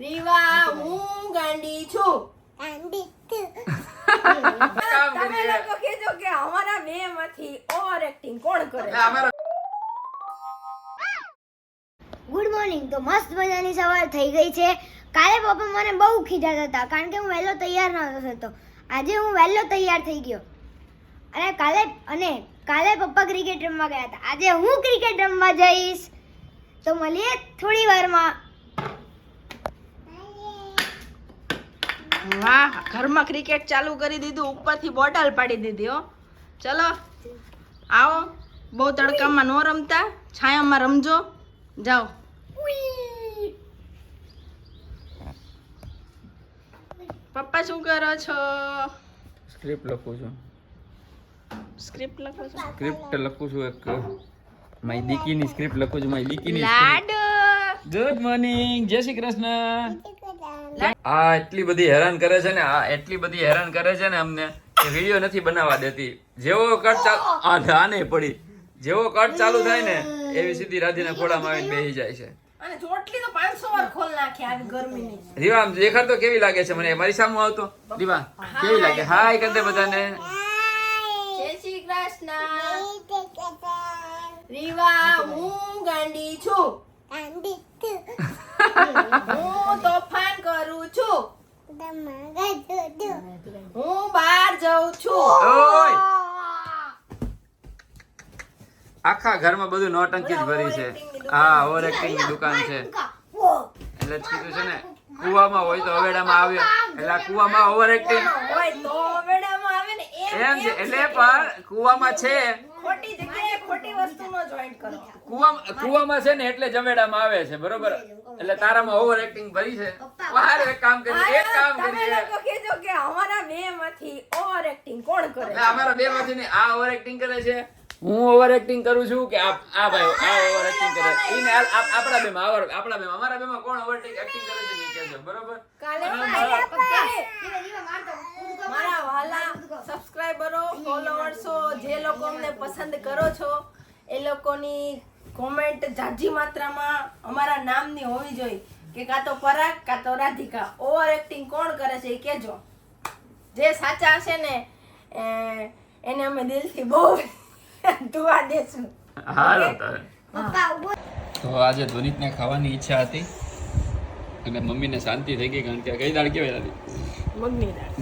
રીવા હું ગાંડી છું. તમે લોકો કહેજો કે અમારા બે માંથી ઓવર એક્ટિંગ કોણ કરે? Good morning. તો મસ્ત મજાની સવાર થઈ ગઈ છે. કાલે પપ્પા મને બહુ ખીજાતા હતા કારણ કે હું વહેલો તૈયાર નહોતો થતો. આજે હું વહેલો તૈયાર થઈ ગયો અને કાલે પપ્પા ક્રિકેટ રમવા ગયા હતા. આજે હું ક્રિકેટ રમવા જઈશ. તો મળીએ થોડી વારમાં. વાહ, ઘરમાં ક્રિકેટ ચાલુ કરી દીધું, ઉપરથી બોટલ પાડી દીધી. હો ચલો આવો, બહુ તડકામાં નો રમતા, છાયામાં રમજો. જાઓ. પપ્પા શું કરો છો? સ્ક્રિપ્ટ લખું છું. સ્ક્રિપ્ટ લખો છો? સ્ક્રિપ્ટ લખું છું એક મારી દીકીની સ્ક્રિપ્ટ લખું છું. મારી દીકીની લાડુ. ગુડ મોર્નિંગ, જય શ્રી કૃષ્ણ. આ એટલી બધી હેરાન કરે છે ને, અમને કે વિડીયો નથી બનાવવા દેતી. જેવો કટ આને પડી, જેવો કટ ચાલુ થાય ને એવી સીધી રાધીના ખોળામાં આવીને બેસી જાય છે. અને ચોટલી તો 500 વાર ખોલ નાખી આવી ગરમીની. રીવા આમ દેખાડતો કેવી લાગે છે મને? મારી સામે આવતો રીવા કેવી લાગે? હાય કરી દે બધાને. જય શ્રી કૃષ્ણ. રીવા હું ગાંડી છું. હું તોફાન કરું છું. હું બહાર જાઉં છું. ઓય! આખા ઘરમાં બધું નોટંકી જ ભરી છે. હા, ઓવર એક્ટિંગ ની દુકાન છે. એટલે જ કીધું છે ને, કુવામાં હોય તો હવેડામાં આવે. એટલે આ કુવામાં ઓવર એક્ટિંગ હોય તો વેડામાં આવે ને એમ છે. એટલે પણ કુવામાં છે, ખોટી જગ્યાએ ખોટી વસ્તુનો જોઈન્ટ કરો. કુવામાં છે ને એટલે જવેડામાં આવે છે, બરોબર? એટલે તારામાં ઓવર એક્ટિંગ ભરી છે. બહાર એક કામ કરી. તમે લોકો કહેજો કે અમારા બે માંથી ઓવર એક્ટિંગ કોણ કરે? એટલે અમારા બે માંથી ને આ ઓવર એક્ટિંગ કરે છે, હું ઓવર એક્ટિંગ કરું છું કે આ ભાઈ આ ઓવર એક્ટિંગ કરે? ઈને આપણા બેમાં અમારા બેમાં કોણ ઓવર એક્ટિંગ કરે છે ને કહેજો, બરોબર? કાલે મારા વાલા સબસ્ક્રાઇબરો, ફોલોવર્સો, જે લોકો અમને પસંદ કરો છો એ લોકોની કોમેન્ટ જાજી માત્રામાં અમારા નામની હોવી જોઈએ કે કાં તો પરાગ કાં તો રાધિકા ઓવર એક્ટિંગ કોણ કરે છે એ કહેજો. જે સાચા હશે ને એને અમે દિલથી બહુ દુઆ દેશું. હાલો તારે. તો આજે ધ્વનિતને ખાવાની ઈચ્છા હતી અને મમ્મીને શાંતિ થઈ ગઈ કારણ કે કઈ દાળ કેવાય હતી?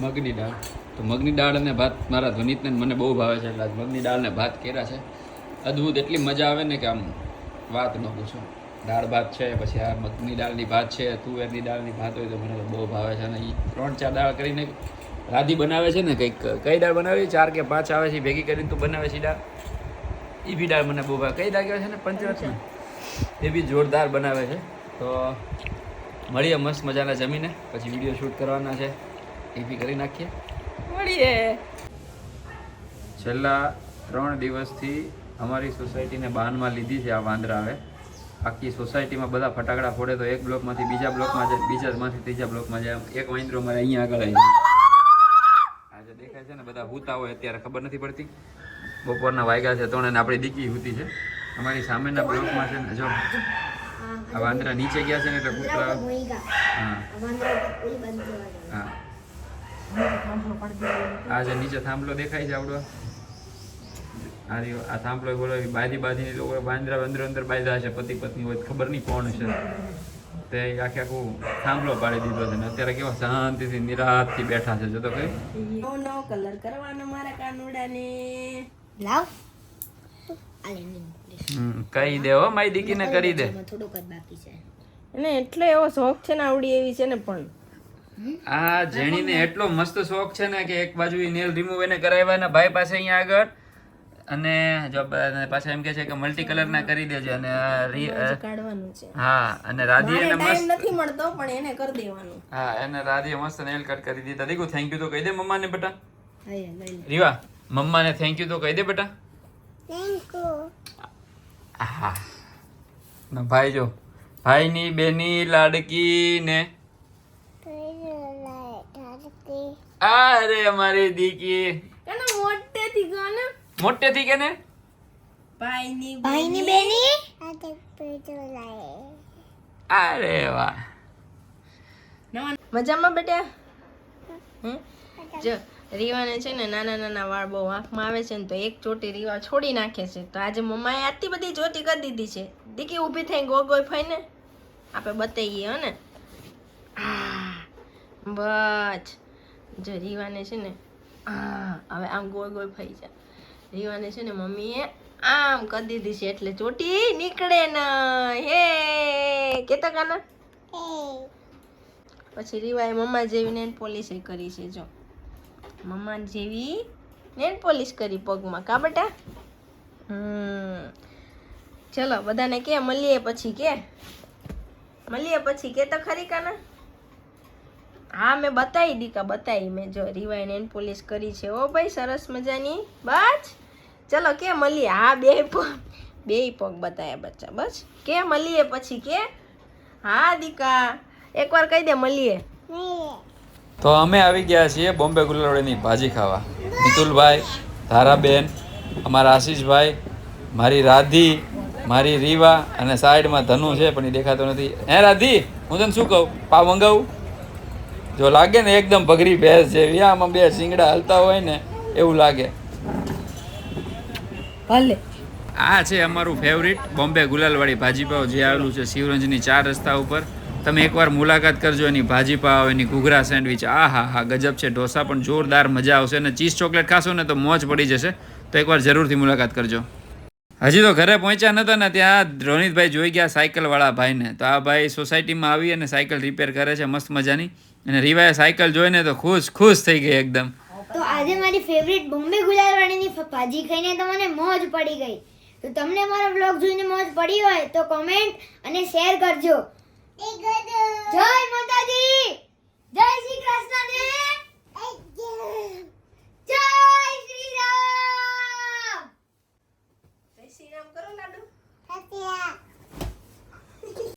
મગની દાળ. તો મગની દાળ અને ભાત મારા ધ્વનિતને મને બહુ ભાવે છે, એટલે મગની દાળ ને ભાત કર્યા છે. અદ્ભુત, એટલી મજા આવે ને કે આમ વાત ન પૂછો. દાળ ભાત છે, પછી આ મગની દાળની ભાત છે, તુવેરની દાળની ભાત હોય તો મને તો બહુ ભાવે છે. અને એ 3-4 દાળ કરીને રાધી બનાવે છે ને, કંઈક કઈ દાળ બનાવે? 4 કે 5 આવે છે ભેગી કરીને તું બનાવે છે દાળ. એ બી દાળ મને બહુ ભાવે. કઈ દાળ કહેવાય છે ને? પંચરત્ન. એ બી જોરદાર બનાવે છે. તો મળીએ મસ્ત મજાના જમીને, પછી વિડીયો શૂટ કરવાના છે, એ બી કરી નાખીએ. મળીએ. છેલ્લા 3 દિવસથી અમારી સોસાયટીને બાનમાં લીધી છે આ વાંદરાએ. આખી સોસાયટીમાં બધા ફટાકડા ફોડે તો એક બ્લોકમાંથી બીજા બ્લોકમાં જાય, બીજામાંથી ત્રીજા બ્લોકમાં જાય. એક વાંદરો મારે અહીંયા આગળ આવી જાય. આજે દેખાય છે ને બધા હૂતા હોય અત્યારે, ખબર નથી પડતી. બપોરના વાગ્યા છે 3 અને આપણી દીકી હૂતી છે. અમારી સામેના બ્લોકમાં છે ને, જો આ વાંદરા નીચે ગયા છે ને એટલે કૂતરા. હા, આ જે નીચે થાંભલો દેખાય છે આપણો, આ થાંભલો બોલો બાંધીની લોકો વાંદરા અંદર બાંધ્યા છે, પતિ પત્ની હોય ખબર નહીં કોણ છે. તે આખું થાંભલો પાડી દીધો છે ને અત્યારે કેવા શાંતિથી નિરાંતથી બેઠા છે. જો તો કઈ નવો કલર કરવાનો મારા કાનુડાને. લાવ કહી દે હો, મારી દીકરીને કરી દે. થોડુંક જ બાકી છે એને એટલે એવો શોખ છે ને, આવડી એવી છે ને. પણ આ જેણીને એટલો મસ્ત શોખ છે ને કે એક બાજુ નેલ રિમૂવ એને કરાવ્યા ને ભાઈ પાસે અહીંયા આગળ, અને જો પાછા એમ કે છે કે મલ્ટી કલર ના કરી દેજો. અને કાઢવાનું છે. હા, અને રાધી એને ટાઈમ મસ્ત, નથી મળતો પણ એને કરી દેવાનું. હા, એને રાધીએ મસ્ત નેલ કટ કરી દીધા. દીકુ થેન્ક યુ તો કહી દે મમ્માને બેટા. રીવા મમ્માને થેન્ક યુ તો કહી દે બેટા. Thank you. હા, ના ભાઈ જો ભાઈની બેની લાડકી ને અરે અમારી દીકી એને મોટેથી ગાને મોટેથી કે ને ભાઈની બેની અરે વાહ, મજામાં બેટા? હે જો રીવાને છે ને નાના નાના વાળ બહુ આંખમાં આવે છે ને તો એક ચોટી રીવા છોડી નાખે છે. તો આજે મમ્માએ આટલી બધી ચોટી કરી દીધી છે. દીકી ઊભી થઈ ગોળ ગોળ ફઈને આપણે બતાવીએ હો ને. બસ જો રીવાને છે ને હવે આમ ગોળ ગોળ ફરી જાય. રીવાને છે ને મમ્મીએ આમ કરી દીધી છે એટલે ચોટી નીકળે ને. હે કેતા કાના પછી રીવાએ મમ્મા જેવી નેલ પોલિશ કરી છે. જો મમ્મા જેવી નેલ પોલિશ કરી પગમાં કા બેટા. ચલો બધાને કે મળીએ પછી કે તો ખરી કાના. હા મેં બતાવી દીકા બતાવી મેં જો રીવાએ નેલ પોલિશ કરી છે. ઓ ભાઈ સરસ મજાની. બસ ચલો કે મળીએ. હા બે પગ બતાવ્યા બચ્ચા. બસ કે મળીએ પછી કે. હા દીકા એકવાર કહી દે મળીએ. તો અમે આવી ગયા છીએ બોમ્બે ગુલાવડીની ભાજી ખાવા. મિતુલભાઈ, ધારાબેન, અમારા આશીષભાઈ, મારી રાધી, મારી રીવા અને સાઈડમાં ધનુ છે પણ એ દેખાતો નથી. હે રાધી, હું તને શું કહું, પાવ મંગાવું? જો લાગે ને એકદમ ભગરી ભેંસ જેવી, આમાં બે શિંગડા હલતા હોય ને એવું લાગે. ભલે આ છે અમારું ફેવરિટ બોમ્બે ગુલાલવાળી ભાજીપાવ જે આવેલું છે શિવરંજની 4 રસ્તા ઉપર. તમે એકવાર મુલાકાત કરજો એની ભાજીપાવ, એની ઘૂઘરા સેન્ડવિચ. હા ગજબ છે. ઢોસા પણ જોરદાર, મજા આવશે. અને ચીઝ ચોકલેટ ખાશો ને તો મોજ પડી જશે. તો એકવાર જરૂરથી મુલાકાત કરજો. હજી તો ઘરે પહોંચ્યા નતા ને ત્યાં રોનિતભાઈ જોઈ ગયા સાયકલવાળા ભાઈને. તો આ ભાઈ સોસાયટીમાં આવી અને સાયકલ રિપેર કરે છે મસ્ત મજાની. અને રીવાએ સાયકલ જોઈને તો ખુશ થઈ ગઈ એકદમ. તો આજે મારી ફેવરિટ બોમ્બે ગુલાલવાડીની ભાજી ખાઈને તો મને મોજ પડી ગઈ. તો તમને મારો બ્લોગ જોઈને મોજ પડી હોય તો કોમેન્ટ અને શેર કરજો. જય માતાજી, જય શ્રી કૃષ્ણ ને જય શ્રી રામ. જય શ્રી રામ કરો લાડુ. સત્યા